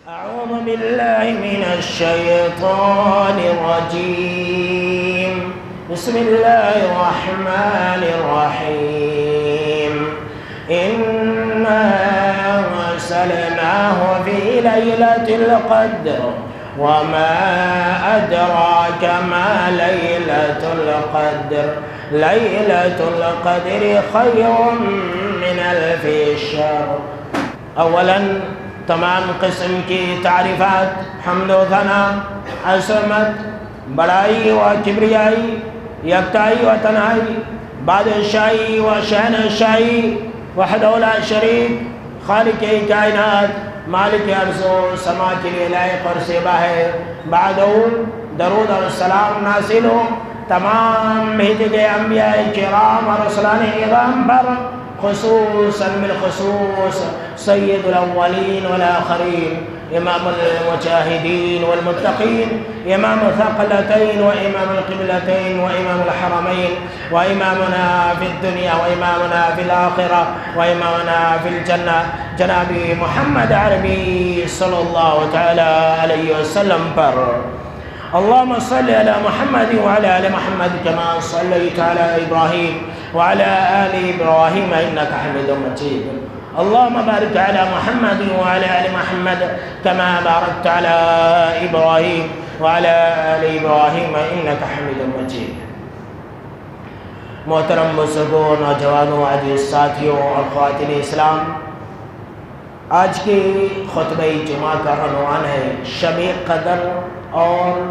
أعوذ بالله من الشيطان الرجيم. بسم الله الرحمن الرحيم. إنا أرسلناه في ليلة القدر وما أدراك ما ليلة القدر. ليلة القدر خير من ألف شهر. اولاً تمام قسم کی تعریفات، حمد و ثنا، عظمت، بڑائی و کبریائی، یکتائی و تنہائی، بادشاہی و شہنشاہی، وحدہ لا شریک، خالق کائنات، مالک ارض و سما کے لیے لائق اور زیبا ہے۔ بعدہ درود اور سلام نازل ہو تمام بھیجے گئے انبیاء کرام اور رسولان اعظام پر، خصوصاً بالخصوص سید الاولین والآخرین، امام المجاہدین والمتقین، امام الثقلتین وامام القبلتین وامام الحرمین، وامامنا فی الدنیا وامامنا فی الآخرہ وامامنا فی الجنہ، جناب محمد عربی صلی اللہ تعالی علیہ وسلم پر۔ اللهم صل على محمد وعلى آل محمد كما صليت على إبراهيم وعلى آل إبراهيم إنك حميد مجيد. اللهم بارك على محمد وعلى آل محمد كما باركت على إبراهيم وعلى آل إبراهيم إنك حميد مجيد. محترم بزرگوں، نوجوانوں، عزیز ساتھیوں اور خواتین اسلام، آج کے خطبہ جمعہ کا عنوان ہے شب قدر اور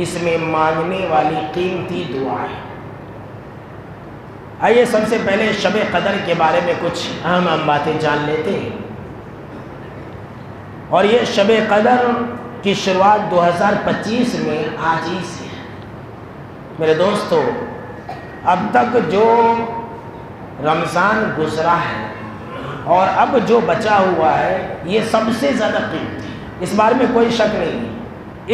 اس میں مانگنے والی قیمتی دعائیں۔ آئیے سب سے پہلے شب قدر کے بارے میں کچھ اہم باتیں جان لیتے ہیں۔ اور یہ شب قدر کی شروعات 2025 میں آج ہی سے ہے۔ میرے دوستو، اب تک جو رمضان گزرا ہے اور اب جو بچا ہوا ہے یہ سب سے زیادہ قیمتی ہے، اس بارے میں کوئی شک نہیں ہے۔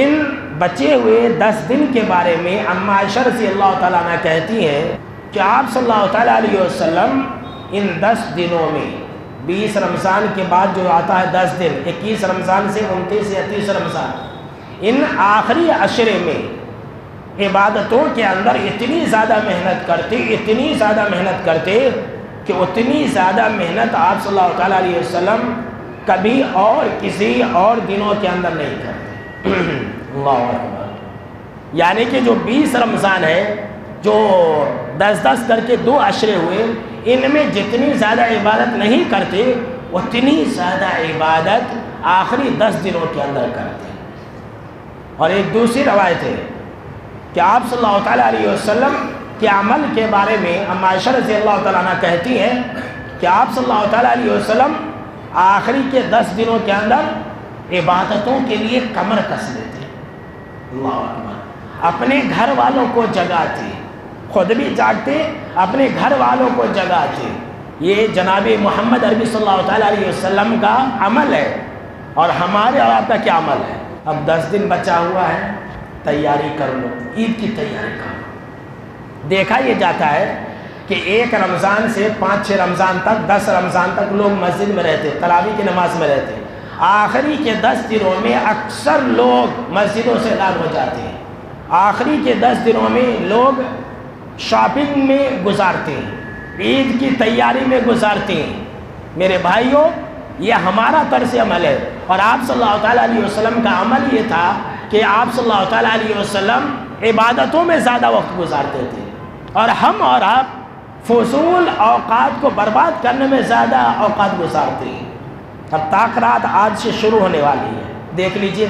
ان بچے ہوئے 10 دن کے بارے میں اما عائشہ رضی اللہ تعالیٰ عنہ کہتی ہیں کہ آپ صلی اللہ تعالیٰ علیہ وسلم ان 10 دنوں میں 20 رمضان کے بعد جو آتا ہے 10 دن، 21 رمضان سے 29 یا 30 رمضان، ان آخری عشرے میں عبادتوں کے اندر اتنی زیادہ محنت کرتے کہ اتنی زیادہ محنت آپ صلی اللہ تعالیٰ علیہ وسلم کبھی اور کسی اور دنوں کے اندر نہیں کرتے۔ اللہ اکبر۔ یعنی کہ جو 20 رمضان ہے، جو 10 کر کے 2 عشرے ہوئے، ان میں جتنی زیادہ عبادت نہیں کرتے اتنی زیادہ عبادت آخری 10 دنوں کے اندر کرتے۔ اور ایک دوسری روایت ہے کہ آپ صلی اللہ تعالیٰ علیہ وسلم کے عمل کے بارے میں اما عائشہ رضی اللہ تعالیٰ عنہ کہتی ہیں کہ آپ صلی اللہ تعالیٰ علیہ وسلم آخری کے 10 دنوں کے اندر عبادتوں کے لیے کمر کس لیتے۔ اللہ اکبر۔ اپنے گھر والوں کو جگاتے، خود بھی جاگتے، اپنے گھر والوں کو جگاتے۔ یہ جناب محمد عربی صلی اللہ تعالیٰ علیہ وسلم کا عمل ہے، اور ہمارے اور آپ کا کیا عمل ہے؟ اب 10 دن بچا ہوا ہے، تیاری کر لو، عید کی تیاری کر لو۔ دیکھا یہ جاتا ہے کہ 1 رمضان سے 5-6 رمضان تک، 10 رمضان تک لوگ مسجد میں رہتے، تراویح کی نماز میں رہتے۔ آخری کے 10 دنوں میں اکثر لوگ مسجدوں سے غائب ہو جاتے ہیں۔ آخری کے 10 دنوں میں لوگ شاپنگ میں گزارتے ہیں، عید کی تیاری میں گزارتے ہیں۔ میرے بھائیوں، یہ ہمارا طرز عمل ہے، اور آپ صلی اللہ تعالیٰ علیہ وسلم کا عمل یہ تھا کہ آپ صلی اللہ تعالیٰ علیہ وسلم عبادتوں میں زیادہ وقت گزارتے تھے، اور ہم اور آپ فضول اوقات کو برباد کرنے میں زیادہ اوقات گزارتے ہیں۔ اب طاق رات آج سے شروع ہونے والی ہے، دیکھ لیجئے۔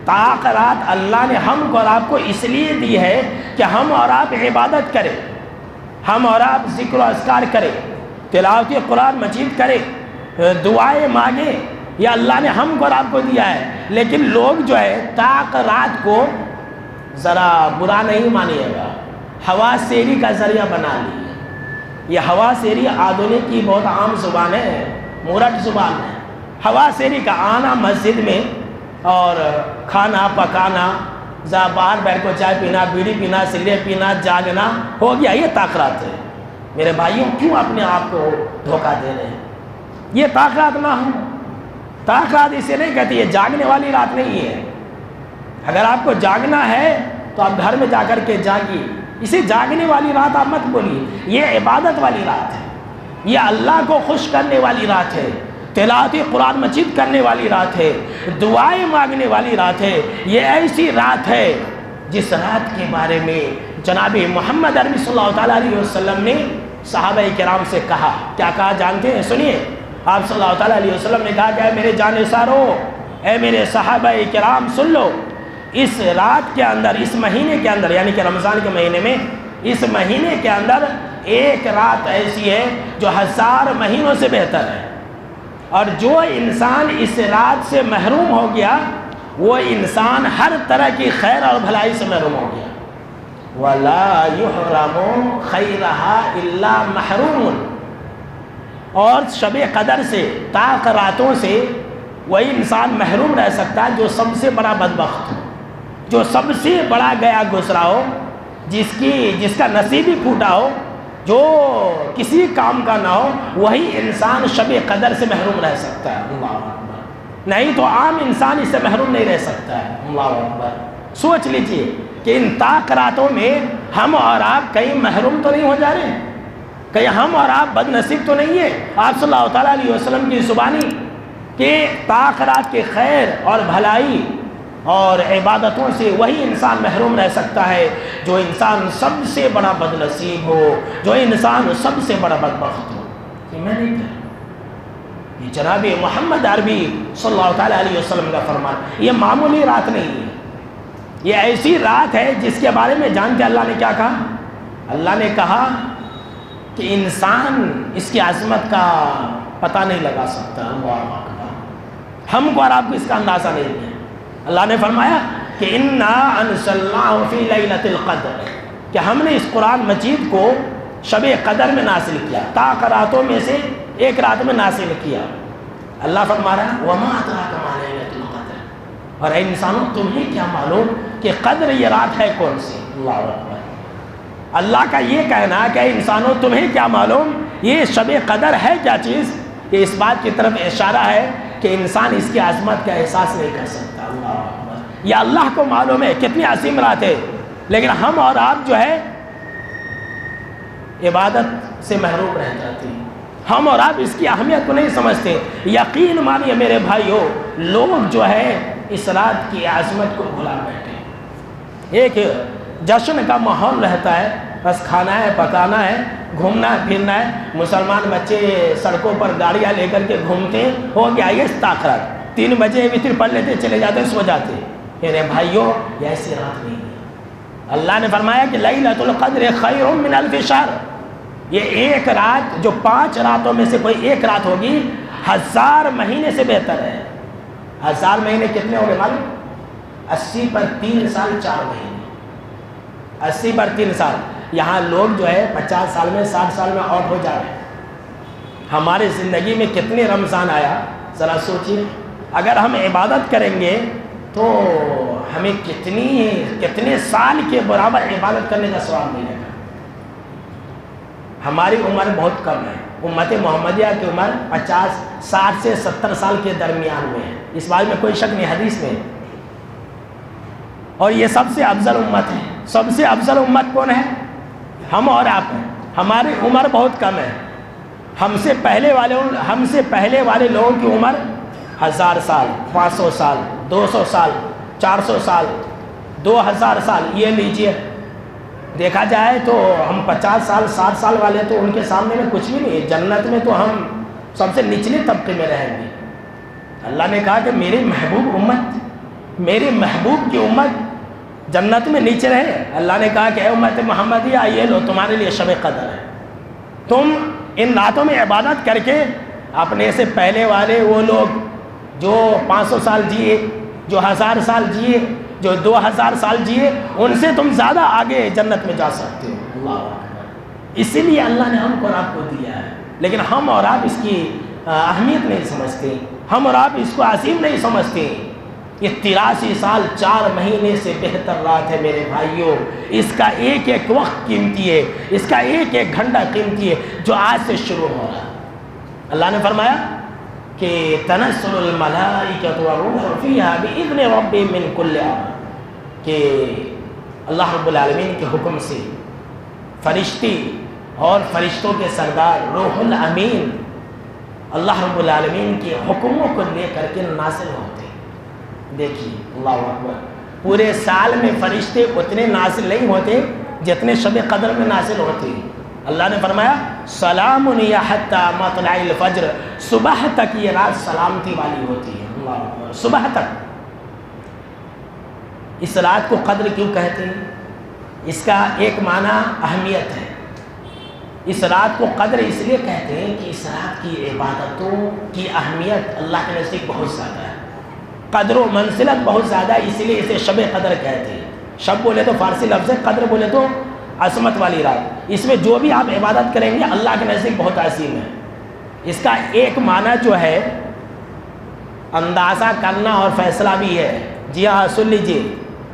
طاق رات اللہ نے ہم کو اور آپ کو اس لیے دی ہے کہ ہم اور آپ عبادت کریں، ہم اور آپ ذکر و اذکار کریں، تلاوت قرآن مجید کریں، دعائیں مانگیں، یہ اللہ نے ہم کو اور آپ کو دیا ہے۔ لیکن لوگ جو ہے طاق رات کو ذرا برا نہیں مانیے گا، ہوا سیری کا ذریعہ بنا لی۔ یہ ہوا سیری آدھونک کی بہت عام زبان ہے، مورٹ زبان ہے۔ ہوا سیری کا آنا مسجد میں اور کھانا پکانا، باہر بیٹھ کو چائے پینا، بیڑی پینا، سگریٹ پینا، جاگنا، ہو گیا، یہ طاق رات ہے۔ میرے بھائیوں، کیوں اپنے آپ کو دھوکہ دے رہے ہیں؟ یہ طاق رات نہ ہو، طاق رات اسے نہیں کہتی، یہ جاگنے والی رات نہیں ہے۔ اگر آپ کو جاگنا ہے تو آپ گھر میں جا کر کے جاگیے، اسے جاگنے والی رات آپ مت بولیے، یہ عبادت والی رات ہے، یہ اللہ کو خوش کرنے والی رات ہے، تلاوت قرآن مجید کرنے والی رات ہے، دعائیں مانگنے والی رات ہے۔ یہ ایسی رات ہے جس رات کے بارے میں جناب محمد عربی صلی اللہ تعالیٰ علیہ وسلم نے صحابہ کرام سے کہا، کیا کہا جانتے ہیں؟ سنیے، آپ صلی اللہ تعالیٰ علیہ وسلم نے کہا کہ اے میرے جانثارو، اے میرے صحابہ کرام سن لو، اس رات کے اندر، اس مہینے کے اندر، یعنی کہ رمضان کے مہینے میں، اس مہینے کے اندر ایک رات ایسی ہے جو 1000 مہینوں سے بہتر ہے، اور جو انسان اس رات سے محروم ہو گیا وہ انسان ہر طرح کی خیر اور بھلائی سے محروم ہو گیا۔ وَلَا يُحْرَمُ خَيْرَهَا إِلَّا مَحْرُومٌ، اور شب قدر سے، طاق راتوں سے وہی انسان محروم رہ سکتا ہے جو سب سے بڑا بدبخت ہو، جو سب سے بڑا گیا گزرا ہو، جس کا نصیب ہی پھوٹا ہو، جو کسی کام کا نہ ہو، وہی انسان شب قدر سے محروم رہ سکتا ہے۔ اللہ اکبر، نہیں تو عام انسان اس سے محروم نہیں رہ سکتا ہے۔ اللہ اکبر، سوچ لیجئے کہ ان طاق راتوں میں ہم اور آپ کہیں محروم تو نہیں ہو جا رہے ہیں، کہیں ہم اور آپ بد نصیب تو نہیں ہے؟ آپ صلی اللہ تعالیٰ علیہ وسلم کی زبانی کہ طاق رات کے خیر اور بھلائی اور عبادتوں سے وہی انسان محروم رہ سکتا ہے جو انسان سب سے بڑا بد نصیب ہو، جو انسان سب سے بڑا بدبخت ہو۔ یہ میں نہیں کہہ رہا، یہ جناب محمد عربی صلی اللہ تعالیٰ علیہ وسلم کا فرمان۔ یہ معمولی رات نہیں ہے، یہ ایسی رات ہے جس کے بارے میں جانتے اللہ نے کیا کہا؟ اللہ نے کہا کہ انسان اس کی عظمت کا پتہ نہیں لگا سکتا۔ اللہ اکبر، ہم کو اور آپ کو اس کا اندازہ نہیں ہے۔ اللہ نے فرمایا کہ اِنَّا أَنزَلْنَاهُ فِي لَيْلَةِ الْقَدْرِ، کہ ہم نے اس قرآن مجید کو شب قدر میں نازل کیا، طاق راتوں میں سے ایک رات میں نازل کیا۔ اللہ فرما رہا ہے وَمَا أَدْرَاكَ مَا لَيْلَةُ الْقَدْرِ، اور اے انسانوں تمہیں کیا معلوم کہ قدر یہ رات ہے کون سی؟ اللہ اکبر، اللہ کا یہ کہنا کہ اے انسانوں تمہیں کیا معلوم یہ شب قدر ہے کیا چیز، یہ اس بات کی طرف اشارہ ہے کہ انسان اس کی عظمت کا احساس نہیں کر سکتا۔ اللہ اکبر، یہ اللہ کو معلوم ہے کتنی عظیم رات ہے، لیکن ہم اور آپ جو ہے عبادت سے محروم رہ جاتے ہیں، ہم اور آپ اس کی اہمیت کو نہیں سمجھتے۔ یقین مانیے میرے بھائیو، لوگ جو ہے اس رات کی عظمت کو بھلا بیٹھے، ایک جشن کا ماحول رہتا ہے، بس کھانا ہے، پکانا ہے، گھومنا ہے، پھرنا ہے، مسلمان بچے سڑکوں پر گاڑیاں لے کر کے گھومتے ہیں، ہو گیا یہ طاق رات، 3 بجے وتر پڑھ لیتے چلے جاتے سو جاتے۔ میرے بھائیو یہ ایسی رات نہیں ہے۔ اللہ نے فرمایا کہ لیلۃ القدر خیر من الف شہر، یہ ایک رات جو 5 راتوں میں سے کوئی ایک رات ہوگی 1000 مہینے سے بہتر ہے۔ 1000 مہینے کتنے ہو گئے معلوم؟ 80 پر 3 سال 4 مہینے، 80 پر 3 سال۔ یہاں لوگ جو ہے 50 سال میں 60 سال میں آؤٹ ہو جا رہے ہیں۔ ہمارے زندگی میں کتنے رمضان آیا ذرا سوچیے، اگر ہم عبادت کریں گے تو ہمیں کتنے سال کے برابر عبادت کرنے کا ثواب ملے گا۔ ہماری عمر بہت کم ہے، امت محمدیہ کی عمر 60 سے 70 سال کے درمیان میں ہے، اس بات میں کوئی شک نہیں، حدیث میں۔ اور یہ سب سے افضل امت ہے۔ سب سے افضل امت کون ہے؟ ہم اور آپ ہیں۔ ہماری عمر بہت کم ہے، ہم سے پہلے والے لوگوں کی عمر 1000 سال، 500 سال، 200 سال، 400 سال، 2000 سال۔ یہ لیجئے، دیکھا جائے تو ہم 50 سال 60 سال والے تو ان کے سامنے میں کچھ بھی نہیں ہے، جنت میں تو ہم سب سے نچلے طبقے میں رہیں گے۔ اللہ نے کہا کہ میرے محبوب امت، میرے محبوب کی امت جنت میں نیچے رہے۔ اللہ نے کہا کہ اے امت محمدیہ یہ لو تمہارے لیے شب قدر ہے، تم ان راتوں میں عبادت کر کے اپنے سے پہلے والے وہ لوگ جو 500 سال جیے، جو 1000 سال جیے، جو 2000 سال جیے، ان سے تم زیادہ آگے جنت میں جا سکتے ہو۔ اللہ اکبر، اسی لیے اللہ نے ہم کو اور آپ کو دیا ہے، لیکن ہم اور آپ اس کی اہمیت نہیں سمجھتے، ہم اور آپ اس کو عظیم نہیں سمجھتے۔ یہ 83 سال 4 مہینے سے بہتر رات ہے میرے بھائیوں، اس کا ایک ایک وقت قیمتی ہے، اس کا ایک ایک گھنٹہ قیمتی ہے جو آج سے شروع ہو رہا ہے۔ اللہ نے فرمایا کہ تنزل الملائکۃ والروح فیہا بإذن ربہم من کل امر، کہ اللہ رب العالمین کے حکم سے فرشتی اور فرشتوں کے سردار روح الامین اللہ رب العالمین کے حکموں کو لے کر کے نازل ہوتے ہیں۔ دیکھیے اللہ اکبر، پورے سال میں فرشتے اتنے نازل نہیں ہوتے جتنے شب قدر میں نازل ہوتے ہیں۔ اللہ نے فرمایا سلام یا حتی مطلع الفجر، صبح تک یہ رات سلامتی والی ہوتی ہے۔ اللہ اکبر، صبح تک۔ اس رات کو قدر کیوں کہتے ہیں؟ اس کا ایک معنی اہمیت ہے۔ اس رات کو قدر اس لیے کہتے ہیں کہ اس رات کی عبادتوں کی اہمیت اللہ کے نزدیک بہت زیادہ ہے، قدر و منزلت بہت زیادہ ہے، اس لیے اسے شب قدر کہتے ہیں۔ شب بولے تو فارسی لفظ ہے، قدر بولے تو عظمت والی رات۔ اس میں جو بھی آپ عبادت کریں گے اللہ کے نزدیک بہت عظیم ہے۔ اس کا ایک معنی جو ہے اندازہ کرنا اور فیصلہ بھی ہے۔ جی ہاں، سن لیجیے،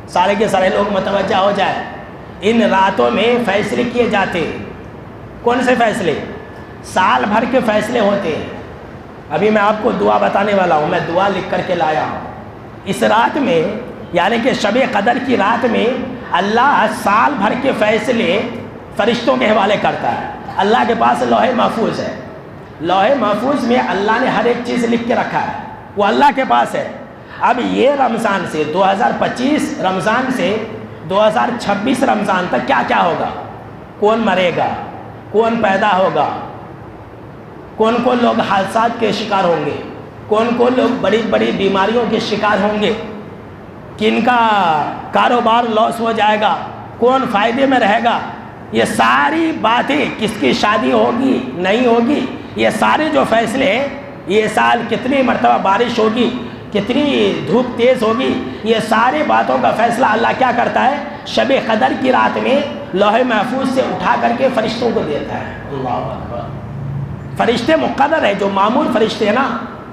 سارے کے سارے لوگ متوجہ ہو جائے۔ ان راتوں میں فیصلے کیے جاتے ہیں۔ کون سے فیصلے؟ سال بھر کے فیصلے ہوتے ہیں۔ ابھی میں آپ کو دعا بتانے والا ہوں، میں دعا لکھ کر کے لایا ہوں۔ اس رات میں یعنی کہ شب قدر کی رات میں اللہ سال بھر کے فیصلے فرشتوں کے حوالے کرتا ہے۔ اللہ کے پاس لوح محفوظ ہے، لوح محفوظ میں اللہ نے ہر ایک چیز لکھ کے رکھا ہے، وہ اللہ کے پاس ہے۔ اب یہ رمضان سے 2025 رمضان سے 2026 رمضان تک کیا کیا ہوگا، کون مرے گا، کون پیدا ہوگا، کون کون لوگ حادثات کے شکار ہوں گے، کون کون لوگ بڑی بڑی بیماریوں کے شکار ہوں گے، کن کا کاروبار لاس ہو جائے گا، کون فائدے میں رہے گا، یہ ساری باتیں، کس کی شادی ہوگی نہیں ہوگی، یہ سارے جو فیصلے ہیں، یہ سال کتنی مرتبہ بارش ہوگی، کتنی دھوپ تیز ہوگی، یہ سارے باتوں کا فیصلہ اللہ کیا کرتا ہے؟ شب قدر کی رات میں لوح محفوظ سے اٹھا کر کے فرشتوں کو دیتا ہے۔ اللہ اکبر، فرشتے مقرر ہیں، جو معمول فرشتے ہیں نا،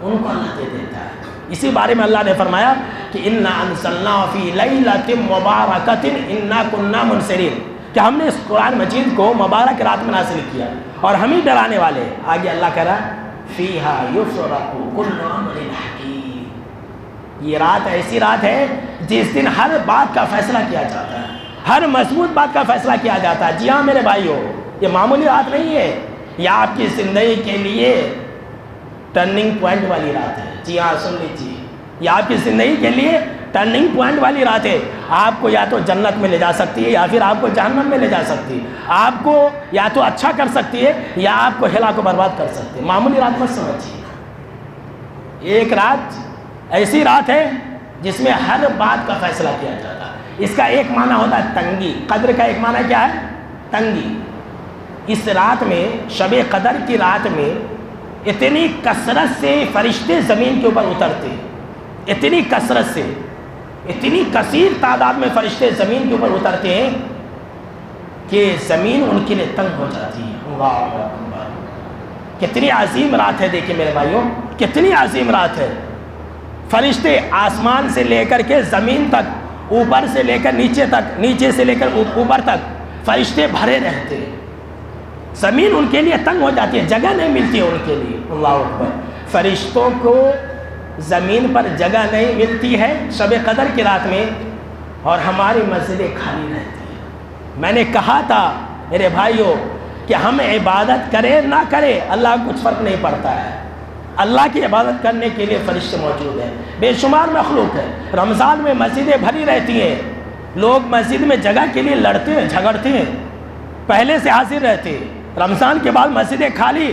ان کو اللہ دے دیتا ہے۔ اسی بارے میں اللہ نے فرمایا کہ اِنَّا أَنزَلْنَا فِي لَيْلَةٍ مُبَارَكَةٍ إِنَّا كُنَّا مُنذِرِينَ، کہ ہم نے اس قرآن مجید کو مبارک رات میں نازل کیا اور ہم ہی ڈرانے والے ہیں۔ آگے اللہ کہہ رہا ہے فِيهَا يُفْرَقُ كُلُّ أَمْرٍ حَكِيمٍ، یہ رات ایسی رات ہے جس دن ہر بات کا فیصلہ کیا جاتا ہے، ہر مضبوط بات کا فیصلہ کیا جاتا ہے۔ جی ہاں میرے بھائیو، یہ معمولی رات نہیں ہے، یہ آپ کی زندگی کے لیے ٹرننگ پوائنٹ والی رات ہے۔ جی ہاں سن لیجیے، یہ آپ کی زندگی کے لیے ٹرننگ پوائنٹ والی رات ہے۔ آپ کو یا تو جنت میں لے جا سکتی ہے یا پھر آپ کو جہنم میں لے جا سکتی ہے، آپ کو یا تو اچھا کر سکتی ہے یا آپ کو ہلا کو برباد کر سکتی ہے۔ معمولی رات مت سمجھیے، ایک رات ایسی رات ہے جس میں ہر بات کا فیصلہ کیا جاتا ہے۔ اس کا ایک معنی ہوتا ہے تنگی، قدر کا ایک معنی کیا ہے؟ تنگی۔ اس رات میں، شب قدر کی رات میں اتنی کثرت سے فرشتے زمین کے اوپر اترتے ہیں، اتنی کثرت سے، اتنی کثیر تعداد میں فرشتے زمین کے اوپر اترتے ہیں کہ زمین ان کے لیے تنگ ہو جاتی ہے۔ اللہ اکبر، کتنی عظیم رات ہے، دیکھیں میرے بھائیوں، کتنی عظیم رات ہے۔ فرشتے آسمان سے لے کر کے زمین تک، اوپر سے لے کر نیچے تک، نیچے سے لے کر اوپر تک فرشتے بھرے رہتے ہیں۔ زمین ان کے لیے تنگ ہو جاتی ہے، جگہ نہیں ملتی ہے ان کے لیے۔ اللہ اکبر، فرشتوں کو زمین پر جگہ نہیں ملتی ہے شب قدر کی رات میں، اور ہماری مسجدیں خالی رہتی ہیں۔ میں نے کہا تھا میرے بھائیوں کہ ہم عبادت کریں نہ کریں، اللہ کو کچھ فرق نہیں پڑتا ہے۔ اللہ کی عبادت کرنے کے لیے فرشتے موجود ہیں، بے شمار مخلوق ہے۔ رمضان میں مسجدیں بھری رہتی ہیں، لوگ مسجد میں جگہ کے لیے لڑتے ہیں، جھگڑتے ہیں، پہلے سے حاضر رہتے ہیں۔ رمضان کے بعد مسجدیں خالی،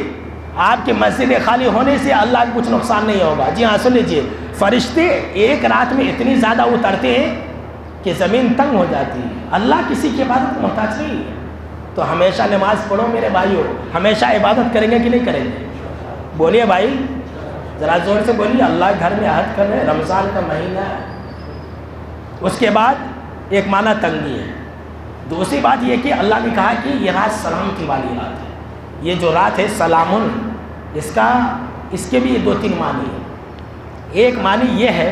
آپ کی مسجدیں خالی ہونے سے اللہ کو کچھ نقصان نہیں ہوگا۔ جی ہاں سن لیجیے، فرشتے ایک رات میں اتنی زیادہ اترتے ہیں کہ زمین تنگ ہو جاتی ہے۔ اللہ کسی کی عبادت کو محتاج نہیں ہے، تو ہمیشہ نماز پڑھو میرے بھائیوں، ہمیشہ عبادت کریں گے کہ نہیں کریں گے؟ بولیے بھائی، ذرا زور سے بولیے، اللہ گھر میں عہد کر رہے، رمضان کا مہینہ ہے۔ اس کے بعد ایک معنی تنگی ہے، دوسری بات یہ کہ اللہ نے کہا کہ یہ رات سلامتی والی رات ہے۔ یہ جو رات ہے سلامن، اس کے بھی دو تین معنی ہیں۔ ایک معنی یہ ہے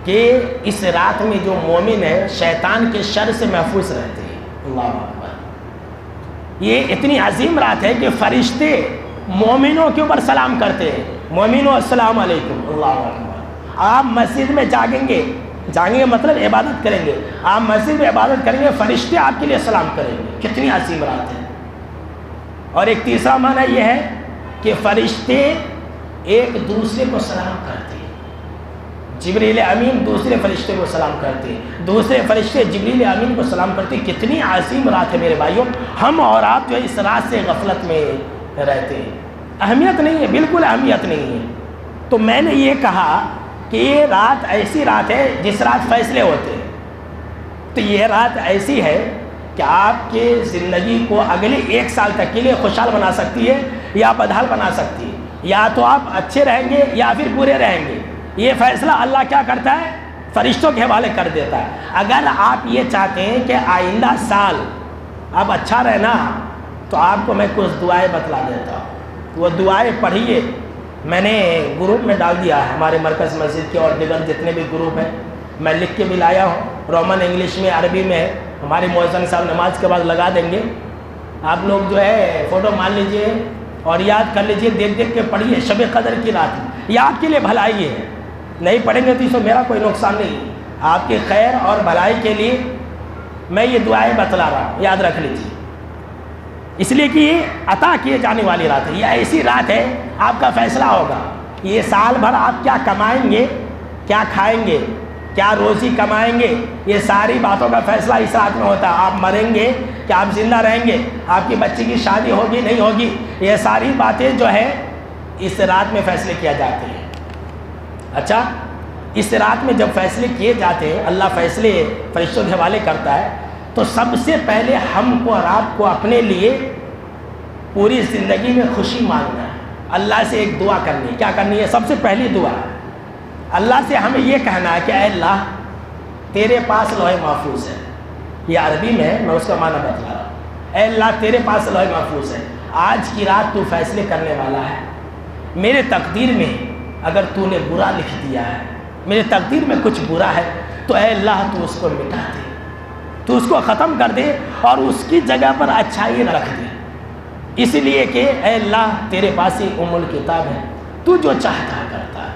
کہ اس رات میں جو مومن ہے شیطان کے شر سے محفوظ رہتے ہیں۔ اللہ اکبر، یہ اتنی عظیم رات ہے کہ فرشتے مومنوں کے اوپر سلام کرتے ہیں، مومنو السلام علیکم، اللہ اکبر۔ آپ مسجد میں جاگیں گے مطلب عبادت کریں گے، آپ مسجد میں عبادت کریں گے، فرشتے آپ کے لیے سلام کریں گے۔ کتنی عظیم رات ہے۔ اور ایک تیسرا معنی یہ ہے کہ فرشتے ایک دوسرے کو سلام کرتے ہیں، جبریل امین دوسرے فرشتے کو سلام کرتے ہیں، دوسرے فرشتے جبریل امین کو سلام کرتے ہیں۔ کتنی عظیم رات ہے میرے بھائیوں۔ ہم اور آپ جو ہے اس رات سے غفلت میں رہتے ہیں، اہمیت نہیں ہے، بالکل اہمیت نہیں ہے۔ تو میں نے یہ کہا کہ یہ رات ایسی رات ہے جس رات فیصلے ہوتے ہیں۔ تو یہ رات ایسی ہے کہ آپ کے زندگی کو اگلے 1 سال تک کے لیے خوشحال بنا سکتی ہے یا بدحال بنا سکتی ہے، یا تو آپ اچھے رہیں گے یا پھر برے رہیں گے۔ یہ فیصلہ اللہ کیا کرتا ہے؟ فرشتوں کے حوالے کر دیتا ہے۔ اگر آپ یہ چاہتے ہیں کہ آئندہ سال آپ اچھا رہنا، تو آپ کو میں کچھ دعائیں بتلا دیتا ہوں، وہ دعائیں پڑھیے۔ میں نے گروپ میں ڈال دیا ہے، ہمارے مرکز مسجد کے اور دیگر جتنے بھی گروپ ہیں، میں لکھ کے بھی لایا ہوں، رومن انگلش میں عربی میں ہے۔ ہمارے مؤذن صاحب نماز کے بعد لگا دیں گے، آپ لوگ جو ہے فوٹو مان لیجئے اور یاد کر لیجئے، دیکھ دیکھ کے پڑھیے۔ شب قدر کی رات یہ آپ کے لیے بھلائی ہے، نہیں پڑھیں گے تو اس میں میرا کوئی نقصان نہیں، آپ کی خیر اور بھلائی کے لیے میں یہ دعائیں بتلا رہا ہوں، یاد رکھ لیجیے۔ اس لیے کہ یہ عطا کیے جانے والی رات ہے، یہ ایسی رات ہے آپ کا فیصلہ ہوگا۔ یہ سال بھر آپ کیا کمائیں گے، کیا کھائیں گے، کیا روزی کمائیں گے، یہ ساری باتوں کا فیصلہ اس رات میں ہوتا ہے۔ آپ مریں گے کہ آپ زندہ رہیں گے، آپ کی بچی کی شادی ہوگی نہیں ہوگی، یہ ساری باتیں جو ہے اس رات میں فیصلے کیا جاتے ہیں۔ اچھا، اس رات میں جب فیصلے کیے جاتے ہیں، اللہ فیصلے فرشتوں کے حوالے کرتا ہے، تو سب سے پہلے ہم کو اور آپ کو اپنے لیے پوری زندگی میں خوشی مانگنا ہے، اللہ سے ایک دعا کرنی ہے۔ کیا کرنی ہے؟ سب سے پہلی دعا اللہ سے ہمیں یہ کہنا ہے کہ اے اللہ تیرے پاس لوح محفوظ ہے، یہ عربی میں ہے، میں اس کا معنی بتلا رہا ہوں۔ اے اللہ تیرے پاس لوح محفوظ ہے، آج کی رات تو فیصلے کرنے والا ہے، میرے تقدیر میں اگر تو نے برا لکھ دیا ہے، میرے تقدیر میں کچھ برا ہے، تو اے اللہ تو اس کو مٹا دے، تو اس کو ختم کر دے اور اس کی جگہ پر اچھائی رکھ دے، اس لیے کہ اے اللہ تیرے پاس ہی ام الکتاب ہے، تو جو چاہتا ہے کرتا ہے۔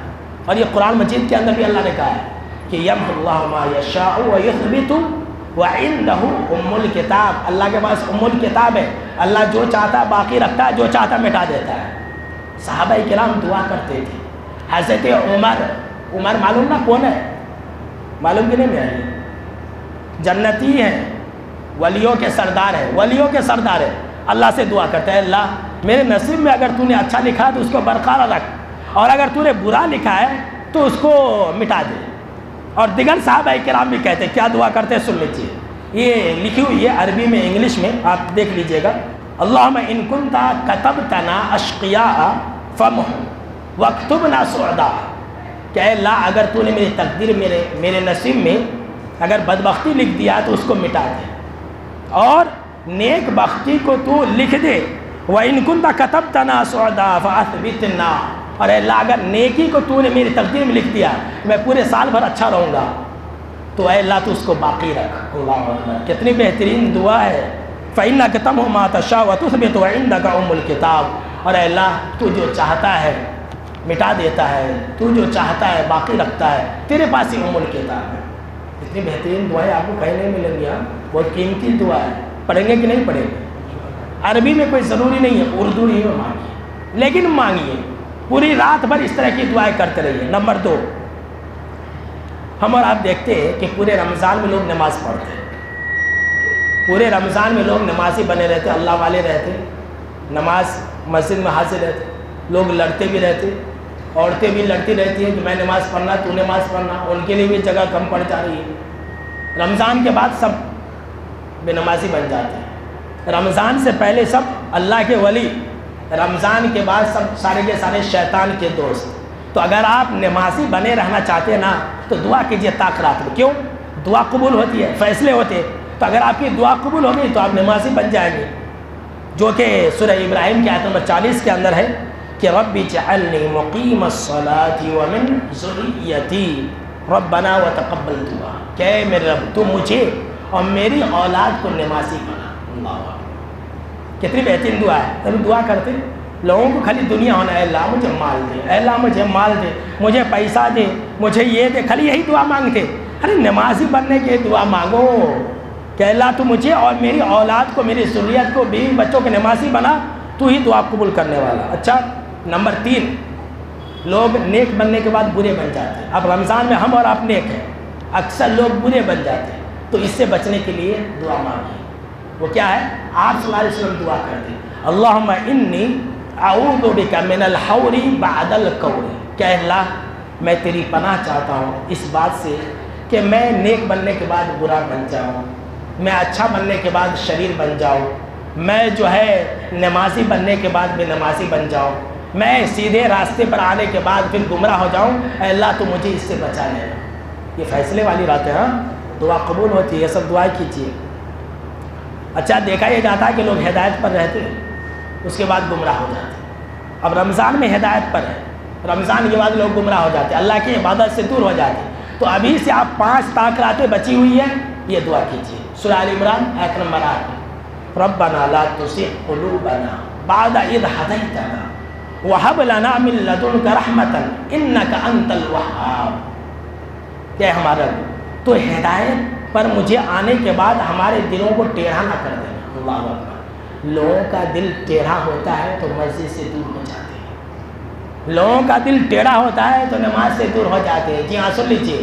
اور یہ قرآن مجید کے اندر بھی اللہ نے کہا ہے کہ یمحو اللہ ما یشاء ویثبت وعندہ ام الکتاب، اللہ کے پاس ام الکتاب ہے، اللہ جو چاہتا ہے باقی رکھتا ہے، جو چاہتا ہے مٹا دیتا ہے۔ صحابہ کرام دعا کرتے تھے۔ حضرت عمر معلوم نہ کون ہے؟ معلوم کہ نہیں میری؟ جنتی ہیں، ولیوں کے سردار ہیں، ولیوں کے سردار ہیں۔ اللہ سے دعا کرتے ہیں اللہ میرے نصیب میں اگر تو نے اچھا لکھا ہے تو اس کو برقرار رکھ، اور اگر تو نے برا لکھا ہے تو اس کو مٹا دے۔ اور دیگر صحابہ کرام بھی کہتے ہیں، کیا دعا کرتے ہیں سن لیجیے، یہ لکھی ہوئی ہے عربی میں انگلش میں، آپ دیکھ لیجئے گا۔ اللہم ان کنت کتبتنا اشقیاء فمحو واکتبنا سعداء، کہ اے اللہ اگر تو نے میری تقدیر میرے نصیب میں اگر بدبختی لکھ دیا تو اس کو مٹا دے، اور نیک بختی کو تو لکھ دے۔ وَإِن كُنْتَ كَتَبْتَنَا سُعْدَاءَ فَأَثْبِتْنَا، اور اے اللہ اگر نیکی کو تو نے میری تقدیر میں لکھ دیا میں پورے سال بھر اچھا رہوں گا، تو اے اللہ تو اس کو باقی رکھ۔ اللہ اکبر، کتنی بہترین دعا ہے۔ فَإِنَّكَ تَمْحُو مَا تَشَاءُ وَتُثْبِتُ وَعِندَكَ أُمُّ الْكِتَابِ، اور اے اللہ تو جو چاہتا ہے مٹا دیتا ہے، تو جو چاہتا ہے باقی رکھتا ہے، تیرے پاس ہی ام الکتاب ہے۔ اتنی بہترین دعائیں آپ کو کہیں نہیں ملیں گی، بہت قیمتی دعا ہے۔ پڑھیں گے کہ نہیں پڑھیں گے؟ عربی میں کوئی ضروری نہیں ہے، اردو ہی میں مانگیے، لیکن مانگیے، پوری رات بھر اس طرح کی دعائیں کرتے رہیے۔ نمبر 2، ہم اور آپ دیکھتے ہیں کہ پورے رمضان میں لوگ نماز پڑھتے ہیں، پورے رمضان میں لوگ نمازی بنے رہتے، اللہ والے رہتے، نماز مسجد میں حاضر رہتے، لوگ لڑتے بھی رہتے، عورتیں بھی لڑتی رہتی ہیں کہ میں نماز پڑھنا تو نماز پڑھنا، ان کے لیے بھی جگہ کم پڑ جا رہی ہے۔ رمضان کے بعد سب بے نمازی بن جاتے ہیں، رمضان سے پہلے سب اللہ کے ولی، رمضان کے بعد سب سارے کے سارے شیطان کے دوست۔ تو اگر آپ نمازی بنے رہنا چاہتے ہیں نا تو دعا کیجئے طاق رات میں، کیوں؟ دعا قبول ہوتی ہے، فیصلے ہوتے ہیں، تو اگر آپ کی دعا قبول ہوگی تو آپ نمازی بن جائیں گے، جو کہ سورہ ابراہیم کی آیت نمبر 40 کے اندر ہے کہ رب اجعلنی مقیم الصلاۃ ومن ذریتی ربنا وتقبل دعا، کہ میرے رب تو مجھے اور میری اولاد کو نمازی بنا۔ اللہ، کتنی بہترین دعا ہے۔ تبھی دعا کرتے لوگوں کو خالی دنیا ہونا ہے، اللہ مجھے مال دے، اے اللہ مجھے مال دے، مجھے پیسہ دے، مجھے یہ دے، خالی یہی دعا مانگتے۔ ارے نمازی بننے کی دعا مانگو کہ اللہ تو مجھے اور میری اولاد کو، میری ذریت کو، بیوی بچوں کے نمازی بنا، تو ہی دعا قبول کرنے والا۔ اچھا نمبر 3، لوگ نیک بننے کے بعد برے بن جاتے ہیں۔ اب رمضان میں ہم اور آپ نیک ہیں، اکثر لوگ برے بن جاتے ہیں، تو اس سے بچنے کے لیے دعا مانگیں۔ وہ کیا ہے؟ آپ صلی اللہ علیہ وسلم دعا کرتے ہیں، اللہم انی اعوذ بک من الحور بعد القور، کہ اللہ میں تیری پناہ چاہتا ہوں اس بات سے کہ میں نیک بننے کے بعد برا بن جاؤں، میں اچھا بننے کے بعد شریر بن جاؤں، میں جو ہے نمازی بننے کے بعد بے نمازی بن جاؤں، میں سیدھے راستے پر آنے کے بعد پھر گمراہ ہو جاؤں، اے اللہ تو مجھے اس سے بچا لینا۔ یہ فیصلے والی بات ہے، ہاں دعا قبول ہوتی ہے، یہ سب دعائیں کیجیے۔ اچھا دیکھا یہ جاتا ہے کہ لوگ ہدایت پر رہتے ہیں، اس کے بعد گمراہ ہو جاتے ہیں۔ اب رمضان میں ہدایت پر ہے، رمضان کے بعد لوگ گمراہ ہو جاتے ہیں، اللہ کی عبادت سے دور ہو جاتے ہیں۔ تو ابھی سے آپ 5 طاقتیں بچی ہوئی ہیں، یہ دعا کیجیے۔ سورہ آل عمران آیت نمبر 8، ربنا لا تزغ قلوبنا بعد اذ ہدیتنا وہب لنا من لدنک رحمۃ انک انت الوہاب، کہ ہمارا تو ہدایت پر مجھے آنے کے بعد ہمارے دلوں کو ٹیڑھا نہ کر دینا۔ اللہ اکبر، لوگوں کا دل ٹیڑھا ہوتا ہے تو مسجد سے دور ہو جاتے ہیں، لوگوں کا دل ٹیڑھا ہوتا ہے تو نماز سے دور ہو جاتے ہیں۔ جی ہاں سن لیجیے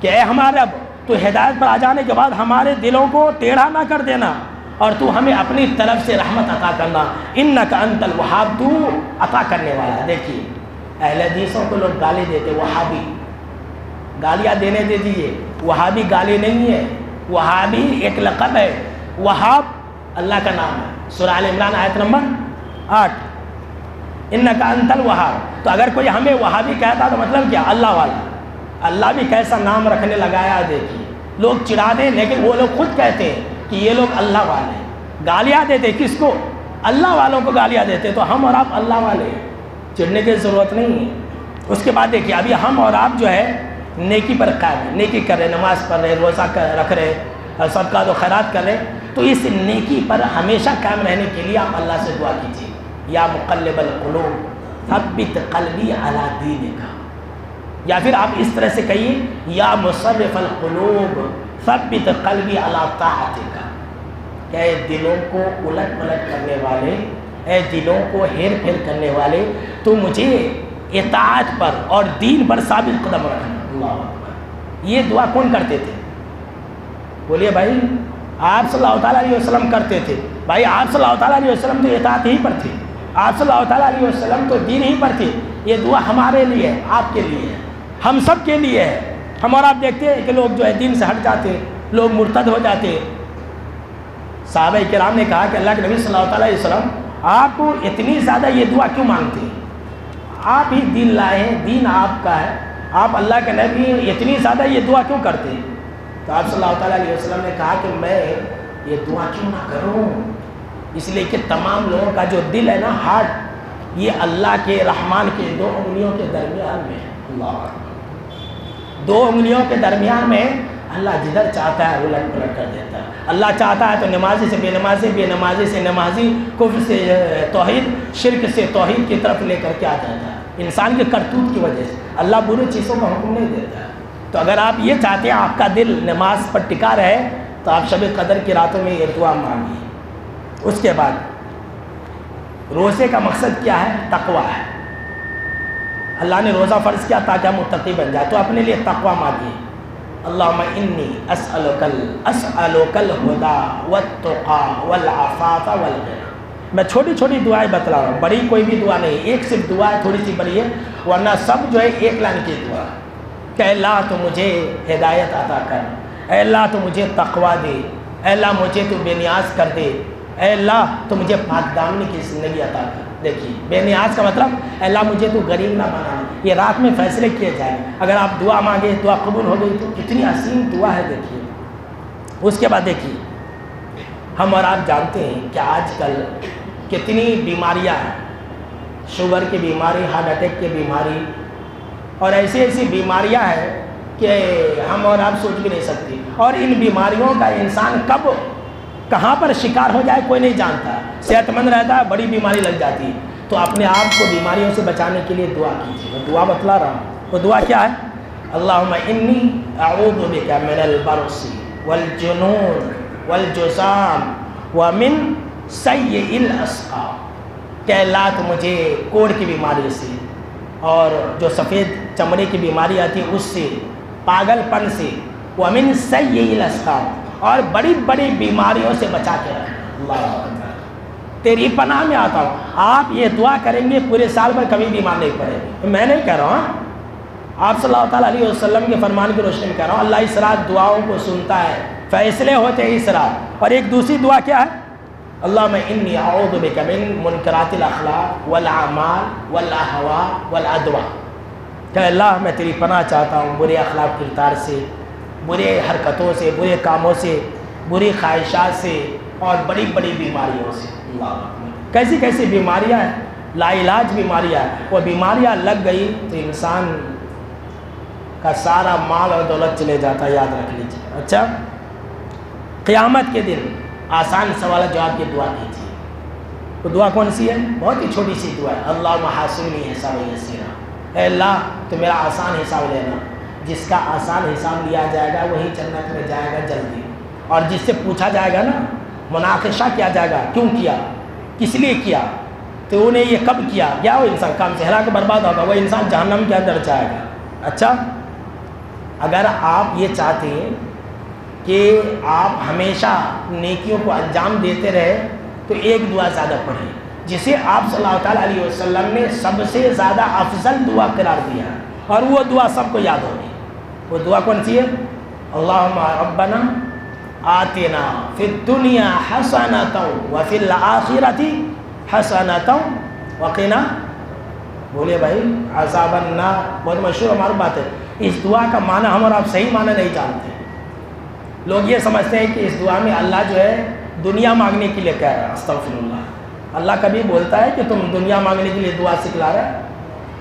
کہ اے ہمارا رب، تو ہدایت پر آ جانے کے بعد ہمارے دلوں کو ٹیڑھا نہ کر دینا، اور تو ہمیں اپنی طرف سے رحمت عطا کرنا، انک انت الوہاب، تو عطا کرنے والا۔ دیکھیے اہل حدیثوں کو لوگ گالی دیتے، وہابی، گالیاں دینے دے دیجیے، وہابی گالی نہیں ہے، وہابی ایک لقب ہے، وہاب اللہ کا نام ہے۔ سورہ آل عمران آیت نمبر 8، انک انت الوہاب۔ تو اگر کوئی ہمیں وہابی کہتا تو مطلب کیا؟ اللہ والا۔ اللہ بھی کیسا نام رکھنے لگایا، دیکھیے لوگ چڑھا دیں لیکن وہ لوگ خود کہتے ہیں کہ یہ لوگ اللہ والے ہیں۔ گالیاں دیتے کس کو؟ اللہ والوں کو گالیاں دیتے، تو ہم اور آپ اللہ والے ہیں، چڑھنے کی ضرورت نہیں ہے۔ اس کے بعد دیکھیے ابھی ہم اور آپ جو ہے نیکی پر قائم ہیں، نیکی کر رہے، نماز پڑھ رہے، روزہ رکھ رہے، صدقات و خیرات کر رہے، تو اس نیکی پر ہمیشہ قائم رہنے کے لیے آپ اللہ سے دعا کیجیے، یا مقلب القلوب ثبت قلبی علی دینک، یا پھر آپ اس طرح سے کہیے، یا مصرف القلوب ثبت قلبی علی طاعتک، کہ اے دلوں کو الٹ پلٹ کرنے والے، اے دلوں کو ہیر پھیر کرنے والے، تو مجھے اطاعت پر اور دین پر ثابت قدم رکھنا۔ اللہ اکبر، یہ دعا کون کرتے تھے؟ بولیے بھائی، آپ صلی اللہ تعالیٰ علیہ وسلم کرتے تھے۔ بھائی آپ صلی اللہ تعالیٰ علیہ وسلم تو اطاعت ہی پر تھے، آپ صلی اللہ تعالیٰ علیہ وسلم تو دین ہی پر تھے۔ یہ دعا ہمارے لیے ہے، آپ کے لیے ہے، ہم سب کے لیے ہے۔ ہم اور آپ دیکھتے ہیں کہ لوگ جو ہے دین سے ہٹ جاتے ہیں، لوگ مرتد ہو جاتے ہیں۔ صحابہ کرام نے کہا کہ اللہ کے نبی صلی اللہ تعالیٰ علیہ وسلم، آپ کو اتنی زیادہ یہ دعا کیوں مانگتے ہیں؟ آپ ہی دین لائے ہیں، دین آپ کا ہے، آپ اللہ کے نبی، اتنی زیادہ یہ دعا کیوں کرتے ہیں؟ تو آپ صلی اللہ تعالیٰ علیہ وسلم نے کہا کہ میں یہ دعا کیوں نہ کروں، اس لیے کہ تمام لوگوں کا جو دل ہے نا، ہارٹ، یہ اللہ کے رحمان کے 2 انگلیوں کے درمیان میں ہے۔ اللہ 2 انگلیوں کے درمیان میں اللہ جدھر چاہتا ہے الٹ پلٹ کر دیتا ہے۔ اللہ چاہتا ہے تو نمازی سے بے نمازی، بے نمازی سے نمازی، کفر سے توحید، شرک سے توحید کی طرف لے کر کے آ جاتا ہے۔ انسان کے کرتوت کی وجہ سے اللہ بری چیزوں کا حکم نہیں دیتا ہے۔ تو اگر آپ یہ چاہتے ہیں آپ کا دل نماز پر ٹکا رہے، تو آپ شب قدر کی راتوں میں یہ دعا مانگیے۔ اس کے بعد روزے کا مقصد کیا ہے؟ تقویٰ ہے۔ اللہ نے روزہ فرض کیا تاکہ ہم متقی بن جائے، تو اپنے لیے تقویٰ مانگیے۔ اللہم انی اسألک الہدی والتقی والعفاف والغنی۔ میں چھوٹی چھوٹی دعائیں بتلا رہا ہوں، بڑی کوئی بھی دعا نہیں، ایک صرف دعا ہے، تھوڑی سی بڑی ہے، ورنہ سب جو ہے ایک لائن کی دعا کہ اے اللہ تو مجھے ہدایت عطا کر، اے اللہ تو مجھے تقویٰ دے، اے اللہ مجھے تو بے نیاز کر دے، اے اللہ تو مجھے پاک دامنی کی زندگی عطا کر۔ دیکھیے بے نیاز کا مطلب اے اللہ مجھے تو غریب نہ بنا، یہ رات میں فیصلے کیے جائیں۔ اگر آپ دعا مانگے، دعا قبول ہو گئی، تو کتنی عظیم دعا ہے۔ دیکھیے اس کے بعد دیکھیے، ہم اور آپ جانتے ہیں کہ آج کل کتنی بیماریاں ہیں، شوگر کی بیماری، ہارٹ اٹیک کی بیماری، اور ایسی ایسی بیماریاں ہیں کہ ہم اور آپ سوچ بھی نہیں سکتے، اور ان بیماریوں کا انسان کب کہاں پر شکار ہو جائے کوئی نہیں جانتا۔ صحت مند رہتا ہے، بڑی بیماری لگ جاتی ہے، تو اپنے آپ کو بیماریوں سے بچانے کے لیے دعا کیجیے. میں دعا بتلا رہا ہوں. وہ دعا کیا ہے؟ اللہم انی اعوذ بک من البرص والجنون والجذام ومن سیء الاسقام. کہ اللہ تو مجھے کوڑ کی بیماری سے اور جو سفید چمڑے کی بیماری آتی ہے اس سے، پاگل پن سے، ومن سیء الاسقام، اور بڑی بڑی بیماریوں سے بچا کے رکھنا. اللہ اکبر، تیری پناہ میں آتا ہوں. آپ یہ دعا کریں گے پورے سال بھر کبھی بیمار نہیں پڑے گی. میں نہیں کہہ رہا ہوں، آپ صلی اللہ تعالیٰ علیہ وسلم کے فرمان کی روشنی میں کہہ رہا ہوں. اللہ اس رات دعاؤں کو سنتا ہے، فیصلے ہوتے ہیں اس رات. اور ایک دوسری دعا کیا ہے؟ اللہم انی اعوذ بک من منکرات الاخلاق والاعمال والاہواء والادواء. کہ اللہ میں تیری پناہ چاہتا ہوں برے اخلاق کردار سے، برے حرکتوں سے، برے کاموں سے، بری خواہشات سے، اور بڑی بڑی بیماریوں سے. اللہ کیسی کیسی بیماریاں ہیں، لا علاج بیماریاں ہیں. وہ بیماریاں لگ گئی تو انسان کا سارا مال اور دولت چلے جاتا ہے، یاد رکھ لیجیے. اچھا، قیامت کے دن آسان سوال جواب کی دعا کیجیے. تو دعا کون سی ہے؟ بہت ہی چھوٹی سی دعا ہے. اللہم حاسبنی حسابا یسیرا. اے اللہ تو میرا آسان حساب لینا. جس کا آسان حساب لیا جائے گا وہی جنت میں جائے گا جلدی. اور جس سے پوچھا جائے گا نا، مناقشہ کیا جائے گا، کیوں کیا، کس لیے کیا، تو انہیں یہ کب کیا، کیا وہ انسان کام سے ہلاک برباد ہوگا، وہ انسان جہنم کے اندر جائے گا. اچھا، اگر آپ یہ چاہتے ہیں کہ آپ ہمیشہ نیکیوں کو انجام دیتے رہے تو ایک دعا زیادہ پڑھیں جسے آپ صلی اللہ تعالیٰ علیہ وسلم نے سب سے زیادہ افضل دعا قرار دیا ہے، اور وہ دعا سب کو یاد ہوگی. وہ دعا کون سی ہے؟ اللہم ربنا آتنا فی الدنیا حسنۃ وفی الآخرۃ حسنۃ وقنا، بولے بھائی، عذاب النار. بہت مشہور ہماری بات ہے. اس دعا کا معنی ہم اور آپ صحیح معنی نہیں جانتے. لوگ یہ سمجھتے ہیں کہ اس دعا میں اللہ جو ہے دنیا مانگنے کے لیے کہہ رہا ہے. استغفر اللہ. اللہ کبھی بولتا ہے کہ تم دنیا مانگنے کے لیے دعا سکھلا رہے ہیں؟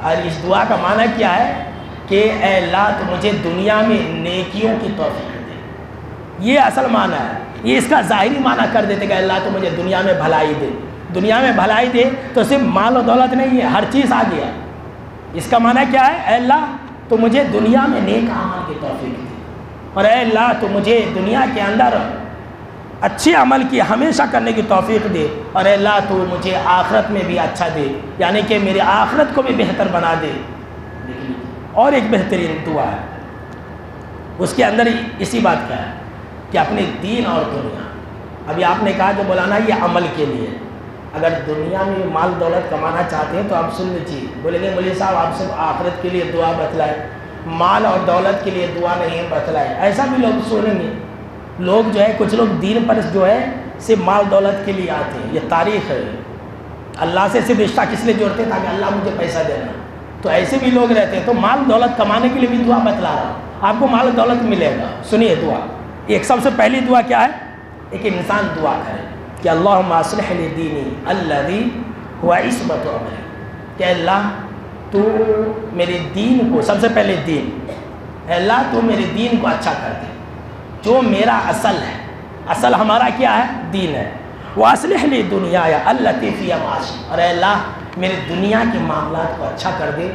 اور اس دعا کا معنی کیا ہے کہ اے اللہ تو مجھے دنیا میں نیکیوں کی توفیق دے. یہ اصل معنی ہے. یہ اس کا ظاہری معنی کر دیتے کہ اللہ تو مجھے دنیا میں بھلائی دے. دنیا میں بھلائی دے تو صرف مال و دولت نہیں ہے، ہر چیز آ گیا. اس کا معنی کیا ہے؟ اے اللہ تو مجھے دنیا میں نیک عمل کی توفیق دے، اور اے اللہ تو مجھے دنیا کے اندر اچھے عمل کی ہمیشہ کرنے کی توفیق دے، اور اے اللہ تو مجھے آخرت میں بھی اچھا دے، یعنی کہ میری آخرت کو بھی بہتر بنا دے. اور ایک بہترین دعا ہے، اس کے اندر اسی بات کا ہے کہ اپنے دین اور دنیا. ابھی آپ نے کہا کہ مولانا یہ عمل کے لیے، اگر دنیا میں مال دولت کمانا چاہتے ہیں تو آپ سن لیجیے. بولیں گے مولوی صاحب آپ صرف آخرت کے لیے دعا بتلائے، مال اور دولت کے لیے دعا نہیں بتلائے. ایسا بھی لوگ سنیں گے. لوگ جو ہے کچھ لوگ دین پر جو ہے صرف مال دولت کے لیے آتے ہیں. یہ تاریخ ہے. اللہ سے صرف رشتہ کس لیے جوڑتے ہیں؟ تاکہ اللہ مجھے پیسہ دینا. تو ایسے بھی لوگ رہتے ہیں. تو مال دولت کمانے کے لیے بھی دعا بتلا رہا ہوں. آپ کو مال دولت ملے گا. سنیے دعا. ایک سب سے پہلی دعا کیا ہے؟ ایک انسان دعا کرے کہ اللہم اصلح لی دینی الذی هو عصمۃ امری. کہ اللہ تو میرے دین کو، سب سے پہلے دین، اے اللہ تو میرے دین کو اچھا کر دے جو میرا اصل ہے. اصل ہمارا کیا ہے؟ دین ہے. واصلح لی دنیایا التی فیہا معاشی. اور اے اللہ میرے دنیا کے معاملات کو اچھا کر دے.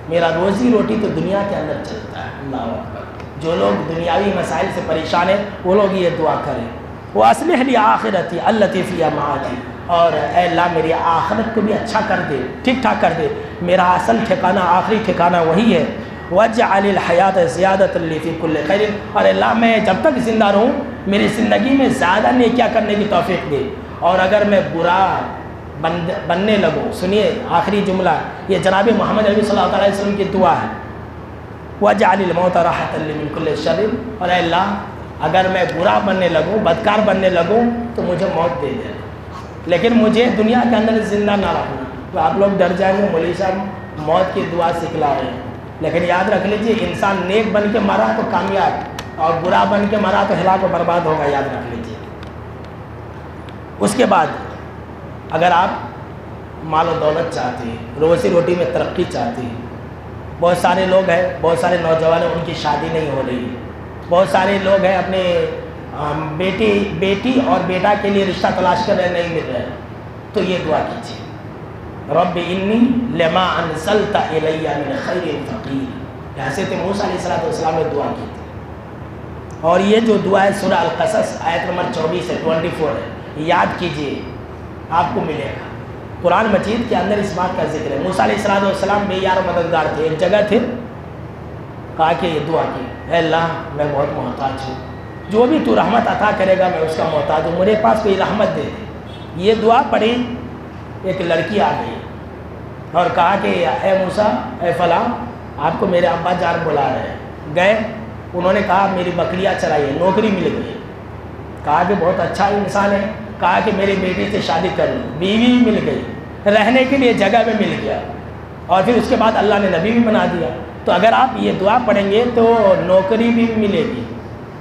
میرا روزی روٹی تو دنیا کے اندر چلتا ہے. اللہ اکبر. جو لوگ دنیاوی مسائل سے پریشان ہیں وہ لوگ یہ دعا کریں. واصلح لی آخرتی التی فیہا معاشی. اور اے اللہ میری آخرت کو بھی اچھا کر دے، ٹھیک ٹھاک کر دے. میرا اصل ٹھکانہ، آخری ٹھکانہ وہی ہے. وَاجْعَلِ الْحَيَاةَ زِيَادَةً لِّي فِي كُلِّ خَيْرٍ. اور اللہ میں جب تک زندہ رہوں میری زندگی میں زیادہ نیکیاں کرنے کی توفیق دے. اور اگر میں برا بننے لگوں، سنیے آخری جملہ، یہ جناب محمد عربی صلی اللہ علیہ وسلم کی دعا ہے. وَاجْعَلِ الْمَوْتَ رَاحَةً لِّي مِن كُلِّ شَرٍ. اور اے اللہ اگر میں برا بننے لگوں، بدکار بننے لگوں تو مجھے موت دے دے، لیکن مجھے دنیا کے اندر زندہ نہ رکھنا. تو آپ لوگ ڈر جائیں گے مولوی صاحب موت کی دعا سکھلا رہے ہیں. لیکن یاد رکھ لیجیے انسان نیک بن کے مرا تو کامیاب، اور برا بن کے مرا تو ہلاک و برباد ہوگا. یاد رکھ لیجیے. اس کے بعد اگر آپ مال و دولت چاہتے ہیں، روزی روٹی میں ترقی چاہتے ہیں، بہت سارے لوگ ہیں، بہت سارے نوجوان ہیں ان کی شادی نہیں ہو رہی ہے. بہت سارے لوگ ہیں اپنے بیٹی اور بیٹا کے لیے رشتہ تلاش کر رہے، نہیں مل رہے. تو یہ دعا کیجیے رب انی لما انزلت الی من خیر فقیر، حضرت موسیٰ علیہ السلام نے دعا کی تھی۔ اور یہ جو دعا ہے سورہ القصص آیت نمبر 24 سے 24 ہے، یاد کیجئے آپ کو ملے گا۔ قرآن مجید کے اندر اس بات کا ذکر ہے۔ موسیٰ علیہ السلام بے یار و مددگار تھے، ایک جگہ تھے، کہا کہ یہ دعا کی، اے اللہ میں بہت محتاج ہوں، جو بھی تو رحمت عطا کرے گا میں اس کا محتاج ہوں، میرے پاس کوئی رحمت دے دے۔ یہ دعا پڑھی، ایک لڑکی آ گئی اور کہا کہ اے موسیٰ اے فلاں، آپ کو میرے ابا جان بلا رہے ہیں۔ گئے، انہوں نے کہا میری بکریاں چرائیے، نوکری مل گئی۔ کہا کہ بہت اچھا انسان ہے، کہا کہ میری بیٹی سے شادی کر لوں، بیوی مل گئی، رہنے کے لیے جگہ بھی مل گیا، اور پھر اس کے بعد اللہ نے نبی بھی بنا دیا۔ تو اگر آپ یہ دعا پڑھیں گے تو نوکری بھی ملے گی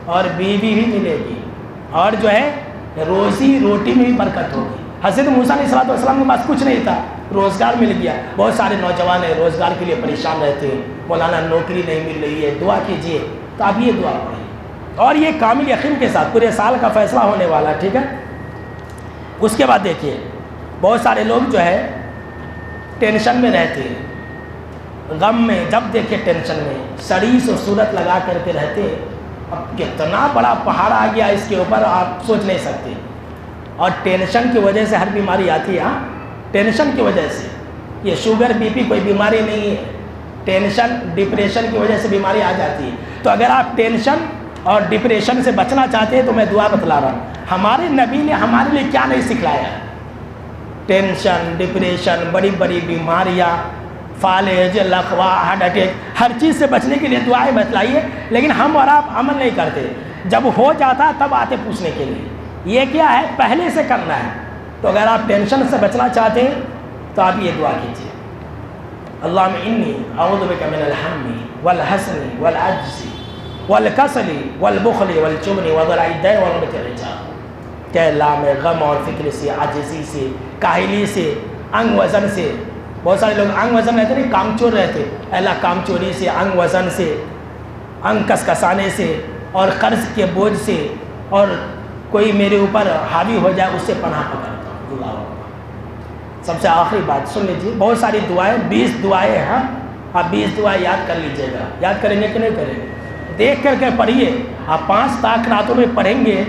اور بیوی بھی ملے گی، اور جو ہے روزی روٹی میں بھی برکت ہوگی۔ حضرت موسیٰ علیہ السلام کے پاس کچھ نہیں تھا، روزگار مل گیا۔ بہت سارے نوجوان ہیں روزگار کے لیے پریشان رہتے ہیں، مولانا نوکری نہیں مل رہی ہے، دعا کیجئے، تو آپ یہ دعا پڑھیں، اور یہ کامل یقین کے ساتھ پورے سال کا فیصلہ ہونے والا، ٹھیک ہے۔ اس کے بعد دیکھیے بہت سارے لوگ جو ہے ٹینشن میں رہتے ہیں، غم میں، جب دیکھے ٹینشن میں، سڑیس و صورت لگا کر کے رہتے ہیں۔ اب کتنا بڑا پہاڑ آ گیا اس کے اوپر، آپ سوچ نہیں سکتے۔ اور ٹینشن کی وجہ سے ہر بیماری آتی ہے، ٹینشن کی وجہ سے۔ یہ شوگر بی پی کوئی بیماری نہیں ہے، ٹینشن ڈپریشن کی وجہ سے بیماری آ جاتی ہے۔ تو اگر آپ ٹینشن اور ڈپریشن سے بچنا چاہتے ہیں تو میں دعا بتلا رہا ہوں۔ ہمارے نبی نے ہمارے لیے کیا نہیں سکھلایا؟ ٹینشن، ڈپریشن، بڑی بڑی بیماریاں، فالج، لقوا، ہارٹ اٹیک، ہر چیز سے بچنے کے لیے دعائیں بتلائیے، لیکن ہم اور آپ عمل نہیں کرتے۔ جب ہو جاتا تب آتے پوچھنے کے لیے، یہ کیا ہے پہلے سے کرنا ہے۔ تو اگر آپ ٹینشن سے بچنا چاہتے ہیں تو آپ یہ دعا کیجیے، اللہم انی اعوذ بک من الہم والحزن والعجز والکسل والبخل والجبن وضلع الدین وغلبۃ الرجال۔ کہ اللہ میں غم اور فکر سے، عاجزی سے، کاہلی سے، انگ وزن سے، بہت سارے لوگ انگ وزن رہتے نہیں، کام چور رہتے، اے اللہ کام چوری سے، انگ وزن سے، انگ کسکسانے سے، اور قرض کے بوجھ سے، اور کوئی میرے اوپر حاوی ہو جائے اس سے پناہ پکڑتا ہوں۔ اللہ اکبر۔ سب سے آخری بات سن لیجیے، بہت ساری دعائیں، 20 دعائیں ہیں، آپ 20 دعائیں یاد کر لیجیے گا۔ یاد کریں گے کہ نہیں کریں گے؟ دیکھ کر کے پڑھیے، آپ 5 طاق راتوں میں پڑھیں گے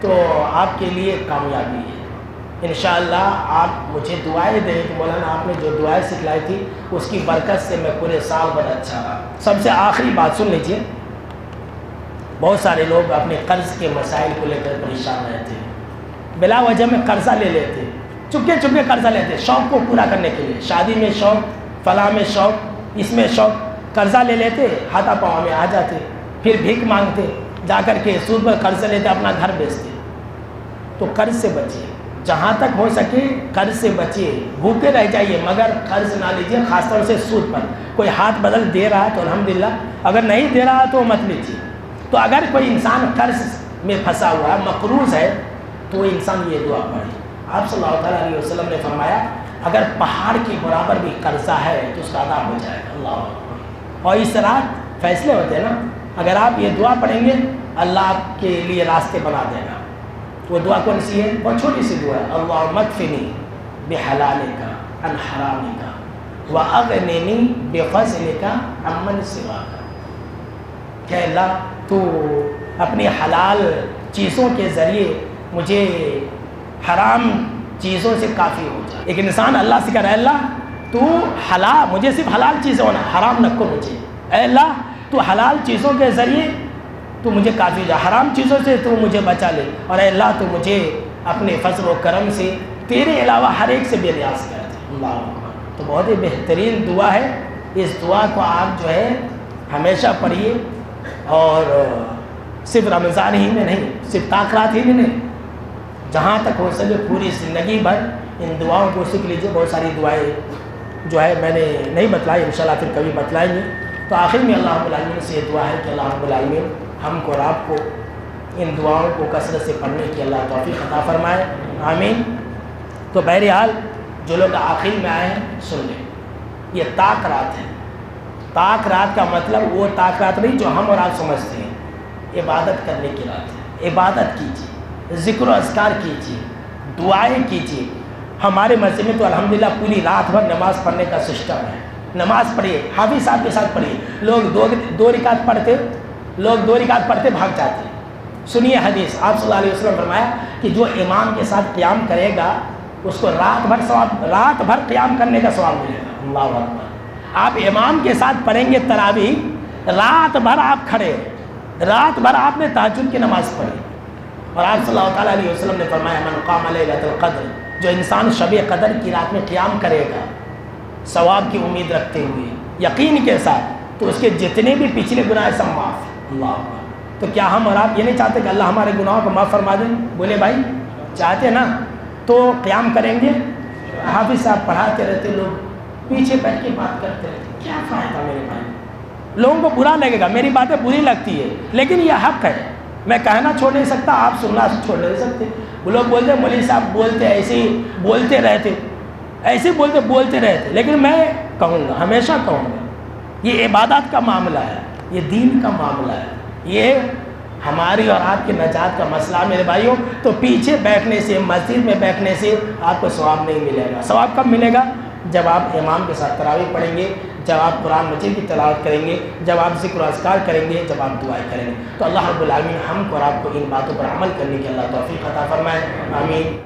تو آپ کے لیے کامیابی ہے انشاءاللہ۔ آپ مجھے دعائیں دیں کہ مولانا آپ نے جو دعائیں سکھلائی تھی اس کی برکت سے میں پورے سال بھر اچھا رہا۔ سب سے آخری بات سن لیجیے، بہت سارے لوگ اپنے قرض کے مسائل کو لے کر پریشان رہتے ہیں، بلا وجہ میں قرضہ لے لیتے ہیں، چپکے چپکے قرضہ لیتے ہیں شوق کو پورا کرنے کے لیے، شادی میں شوق، فلاں میں شوق، اس میں شوق، قرضہ لے لیتے، ہاتھا پاؤں میں آ جاتے، پھر بھیک مانگتے، جا کر کے سود پر قرض لیتے، اپنا گھر بیچتے۔ تو قرض سے بچیے، جہاں تک ہو سکے قرض سے بچیے، بھوکے رہ جائیے مگر قرض نہ لیجیے، خاص طور سے سود پر۔ کوئی ہاتھ بدل دے رہا ہے تو الحمدللہ، اگر نہیں دے رہا تو مت لیجیے۔ تو اگر کوئی انسان قرض میں پھنسا ہوا ہے، مقروض ہے، تو وہ انسان یہ دعا پڑھے۔ آپ صلی اللہ تعالیٰ علیہ وسلم نے فرمایا اگر پہاڑ کے برابر بھی قرضہ ہے تو اس کا ادا ہو جائے گا۔ اللہ اکبر۔ اور اس رات فیصلے ہوتے ہیں نا، اگر آپ یہ دعا پڑھیں گے اللہ آپ کے لیے راستے بنا دے گا۔ وہ دعا کون سی ہے؟ بہت چھوٹی سی دعا ہے، اللہم اکفنی بحلالک عن حرامک واغننی بفضلک عمن سواک۔ کہ اللہ تو اپنی حلال چیزوں کے ذریعے مجھے حرام چیزوں سے کافی ہو جائے۔ ایک انسان اللہ سے کہہ رہا ہے اللہ تو حلال، مجھے صرف حلال چیزیں ہونا، حرام نہ کو مجھے، اے اللہ تو حلال چیزوں کے ذریعے تو مجھے کافی ہو جائے، حرام چیزوں سے تو مجھے بچا لے، اور اے اللہ تو مجھے اپنے فضل و کرم سے تیرے علاوہ ہر ایک سے بے نیاز کر دے۔ اللہ اکبر۔ تو بہت ہی بہترین دعا ہے، اس دعا کو آپ جو ہے ہمیشہ پڑھیے، اور صرف رمضان ہی میں نہیں، صرف طاقرات ہی میں نہیں، جہاں تک ہو سکے پوری زندگی بھر ان دعاؤں کو سیکھ لیجیے۔ بہت ساری دعائیں جو ہے میں نے نہیں بتلائی، انشاءاللہ پھر کبھی بتلائیں گے۔ تو آخر میں اللہ رب العالمین سے یہ دعا ہے کہ اللہ رب العالمین ہم کو اور آپ کو ان دعاؤں کو کثرت سے پڑھنے کی اللہ توفیق عطا فرمائے، آمین۔ تو بہرحال جو لوگ آخر میں آئے ہیں سن لیں، یہ طاق رات ہے۔ طاق رات کا مطلب وہ طاق رات نہیں جو ہم اور آپ سمجھتے ہیں، عبادت کرنے کی رات ہے۔ عبادت کیجیے، ذکر و اذکار کیجیے، دعائیں کیجیے، ہمارے مسجد میں تو الحمدللہ پوری رات بھر نماز پڑھنے کا سسٹم ہے. نماز پڑھیے، حافظ صاحب کے ساتھ پڑھیے. لوگ دو رکعت پڑھتے بھاگ جاتے ہیں. سنیے حدیث، آپ صلی اللہ علیہ وسلم فرمایا کہ جو امام کے ساتھ قیام کرے گا اس کو رات بھر قیام کرنے کا ثواب ملے گا. اللہ اکبر. آپ امام کے ساتھ پڑھیں گے تراویح، رات بھر آپ کھڑے، رات بھر آپ نے تہجد کی نماز پڑھی. اور آپ صلی اللہ تعالیٰ علیہ وسلم نے فرمایا من قام لیلۃ القدر، جو انسان شب قدر کی رات میں قیام کرے گا ثواب کی امید رکھتے ہوئے یقین کے ساتھ، تو اس کے جتنے بھی پچھلے گناہ سب معاف. اللہ اکبر. تو کیا ہم اور آپ یہ نہیں چاہتے کہ اللہ ہمارے گناہوں کو معاف فرما دیں؟ بولے بھائی چاہتے نا؟ تو قیام کریں گے. حافظ صاحب پڑھاتے رہتے، لوگ پیچھے بیٹھ کے بات کرتے رہتے، کیا فائدہ میرے بھائی؟ لوگوں کو برا لگے گا، میری باتیں بری لگتی ہے لیکن یہ حق ہے. میں کہنا چھوڑ نہیں سکتا، آپ سننا چھوڑ نہیں سکتے. وہ لوگ بولتے مولوی صاحب بولتے ایسے ہی بولتے رہتے، ایسے بولتے رہتے، لیکن میں کہوں گا، ہمیشہ کہوں گا، یہ عبادات کا معاملہ ہے، یہ دین کا معاملہ ہے، یہ ہماری اور آپ کے نجات کا مسئلہ میرے بھائیوں. تو پیچھے بیٹھنے سے، مسجد میں بیٹھنے سے آپ کو ثواب نہیں ملے گا. ثواب کب ملے گا؟ جب آپ امام کے ساتھ تراویح پڑھیں گے، جب آپ قرآن مجید کی تلاوت کریں گے، جب آپ ذکر و اذکار کریں گے، جب آپ دعائیں کریں گے. تو اللہ رب العالمین ہم کو اور آپ کو ان باتوں پر عمل کرنے کی اللہ توفیق عطا فرمائے. آمین.